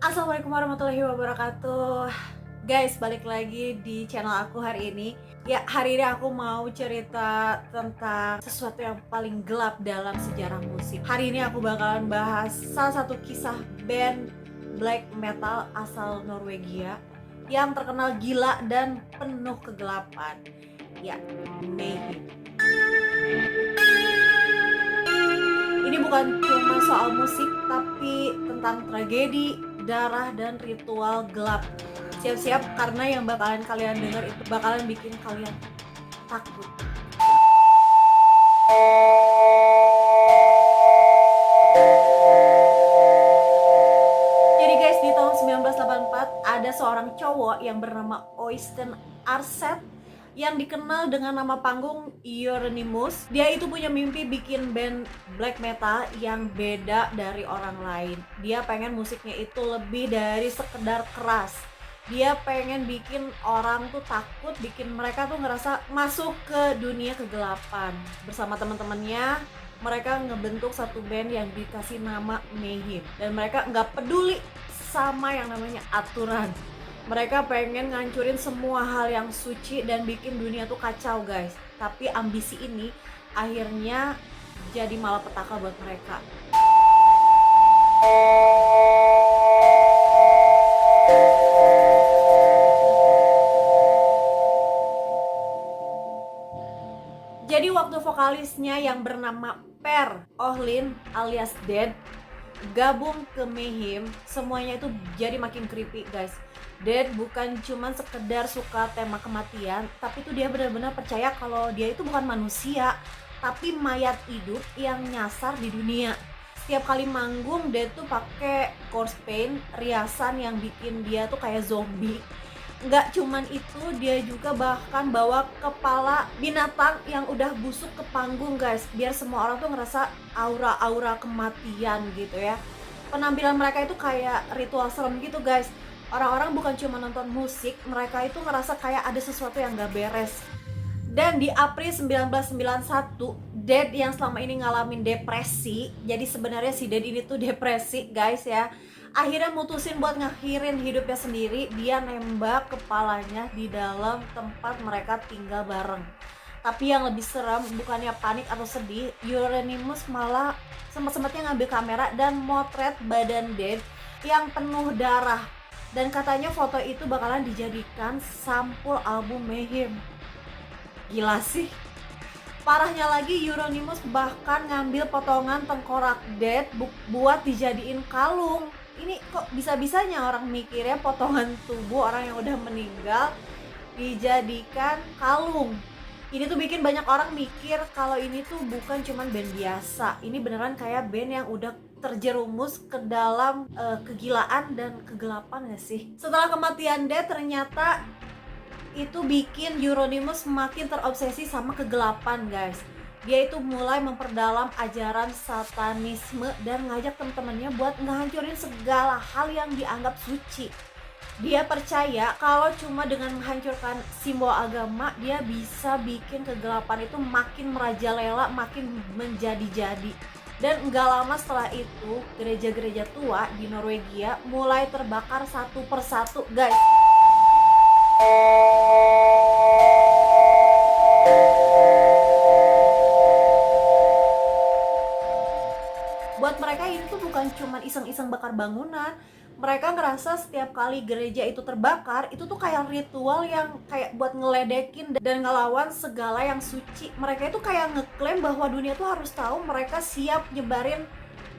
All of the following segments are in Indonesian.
Assalamualaikum warahmatullahi wabarakatuh. Guys, balik lagi di channel aku hari ini. Ya, hari ini aku mau cerita tentang sesuatu yang paling gelap dalam sejarah musik. Hari ini aku bakalan bahas salah satu kisah band black metal asal Norwegia yang terkenal gila dan penuh kegelapan. Ya, Mayhem. Ini bukan cuma soal musik, tapi tentang tragedi, darah, dan ritual gelap. Siap-siap karena yang bakalan kalian dengar itu bakalan bikin kalian takut. Jadi guys, di tahun 1984 ada seorang cowok yang bernama Øystein Aarseth yang dikenal dengan nama panggung Euronymous. Dia itu punya mimpi bikin band black metal yang beda dari orang lain. Dia pengen musiknya itu lebih dari sekedar keras. Dia pengen bikin orang tuh takut, bikin mereka tuh ngerasa masuk ke dunia kegelapan. Bersama teman-temannya, mereka ngebentuk satu band yang dikasih nama Mayhem. Dan mereka nggak peduli sama yang namanya aturan. Mereka pengen ngancurin semua hal yang suci dan bikin dunia tuh kacau guys. Tapi ambisi ini akhirnya jadi malapetaka buat mereka. Jadi waktu vokalisnya yang bernama Per Ohlin alias Dead gabung ke Mayhem, semuanya itu jadi makin creepy guys. Dead bukan cuma sekedar suka tema kematian, tapi tuh dia benar-benar percaya kalau dia itu bukan manusia, tapi mayat hidup yang nyasar di dunia. Setiap kali manggung, Dead tuh pakai corpse paint, riasan yang bikin dia tuh kayak zombie. Nggak cuman itu, dia juga bahkan bawa kepala binatang yang udah busuk ke panggung guys, biar semua orang tuh ngerasa aura-aura kematian gitu ya. Penampilan mereka itu kayak ritual serem gitu guys. Orang-orang bukan cuma nonton musik, mereka itu ngerasa kayak ada sesuatu yang gak beres. Dan di April 1991, Dead yang selama ini ngalamin depresi, jadi sebenarnya si Dead ini tuh depresi guys ya, akhirnya mutusin buat ngakhirin hidupnya sendiri. Dia nembak kepalanya di dalam tempat mereka tinggal bareng. Tapi yang lebih serem, bukannya panik atau sedih, Euronymous malah sempat-sempatnya ngambil kamera dan motret badan Dead yang penuh darah. Dan katanya foto itu bakalan dijadikan sampul album Mayhem. Gila sih. Parahnya lagi, Euronymous bahkan ngambil potongan tengkorak Dead buat dijadiin kalung. Ini kok bisa-bisanya orang mikirnya potongan tubuh orang yang udah meninggal dijadikan kalung. Ini tuh bikin banyak orang mikir kalau ini tuh bukan cuman band biasa. Ini beneran kayak band yang udah terjerumus ke dalam kegilaan dan kegelapan gak sih? Setelah kematian Dead, ternyata itu bikin Euronymous makin terobsesi sama kegelapan guys. Dia itu mulai memperdalam ajaran satanisme dan ngajak teman-temannya buat ngehancurin segala hal yang dianggap suci. Dia percaya kalau cuma dengan menghancurkan simbol agama, dia bisa bikin kegelapan itu makin merajalela, makin menjadi-jadi. Dan nggak lama setelah itu, gereja-gereja tua di Norwegia mulai terbakar satu persatu guys. Buat mereka ini tuh bukan cuma iseng-iseng bakar bangunan. Mereka ngerasa setiap kali gereja itu terbakar, itu tuh kayak ritual yang kayak buat ngeledekin dan ngelawan segala yang suci. Mereka itu kayak ngeklaim bahwa dunia tuh harus tahu mereka siap nyebarin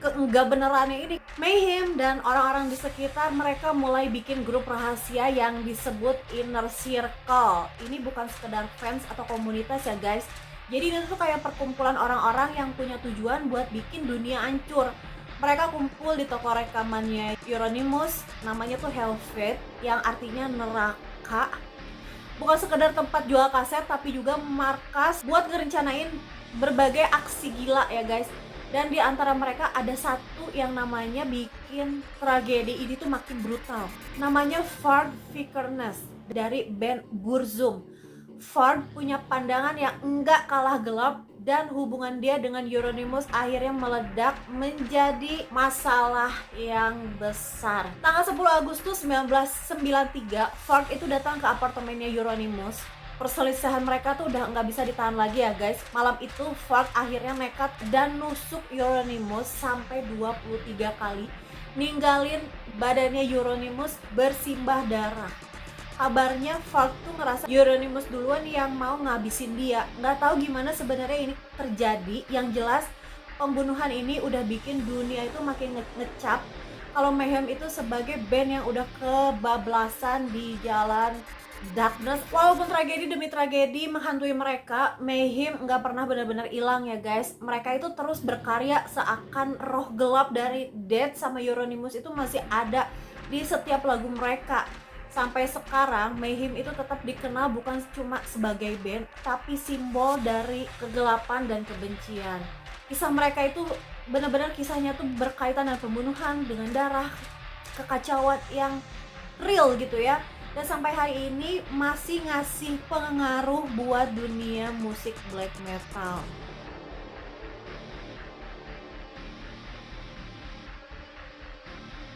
nggak benerannya ini. Mayhem dan orang-orang di sekitar mereka mulai bikin grup rahasia yang disebut Inner Circle. Ini bukan sekedar fans atau komunitas ya guys. Jadi ini tuh kayak perkumpulan orang-orang yang punya tujuan buat bikin dunia hancur. Mereka kumpul di toko rekamannya Euronymous, namanya tuh Hellfest, yang artinya neraka. Bukan sekedar tempat jual kaset, tapi juga markas buat ngerencanain berbagai aksi gila ya guys. Dan di antara mereka ada satu yang namanya bikin tragedi ini tuh makin brutal. Namanya Fard Vikernes dari band Burzum. Fard punya pandangan yang enggak kalah gelap dan hubungan dia dengan Euronymous akhirnya meledak menjadi masalah yang besar. Tanggal 10 Agustus 1993, Fark itu datang ke apartemennya Euronymous. Perselisihan mereka tuh udah nggak bisa ditahan lagi ya guys. Malam itu Fark akhirnya nekat dan nusuk Euronymous sampai 23 kali, ninggalin badannya Euronymous bersimbah darah. Kabarnya Fark tuh ngerasa Euronymous duluan yang mau ngabisin dia. Nggak tahu gimana sebenarnya ini terjadi. Yang jelas pembunuhan ini udah bikin dunia itu makin ngecap kalau Mayhem itu sebagai band yang udah kebablasan di jalan darkness. Walaupun tragedi demi tragedi menghantui mereka, Mayhem nggak pernah benar-benar hilang ya guys. Mereka itu terus berkarya seakan roh gelap dari Dead sama Euronymous itu masih ada di setiap lagu mereka. Sampai sekarang Mayhem itu tetap dikenal bukan cuma sebagai band, tapi simbol dari kegelapan dan kebencian. Kisah mereka itu benar-benar kisahnya tuh berkaitan dengan pembunuhan, dengan darah, kekacauan yang real gitu ya. Dan sampai hari ini masih ngasih pengaruh buat dunia musik black metal.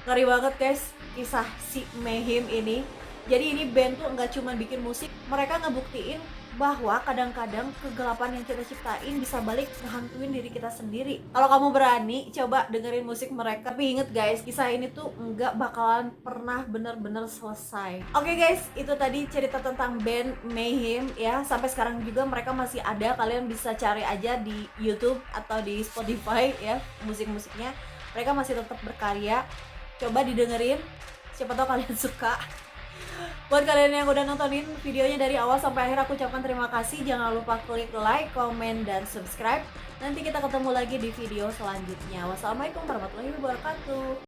Ngeri banget guys kisah si Mayhem ini. Jadi ini band tuh nggak cuma bikin musik, mereka ngebuktiin bahwa kadang-kadang kegelapan yang kita ciptain bisa balik ngehantuin diri kita sendiri. Kalau kamu berani, coba dengerin musik mereka. Tapi inget guys, kisah ini tuh nggak bakalan pernah bener-bener selesai. Oke guys, itu tadi cerita tentang band Mayhem ya. Sampai sekarang juga mereka masih ada, kalian bisa cari aja di YouTube atau di Spotify ya musik-musiknya. Mereka masih tetap berkarya. Coba didengerin, siapa tahu kalian suka. Buat kalian yang udah nontonin videonya dari awal sampai akhir, aku ucapkan terima kasih. Jangan lupa klik like, komen, dan subscribe. Nanti kita ketemu lagi di video selanjutnya. Wassalamualaikum warahmatullahi wabarakatuh.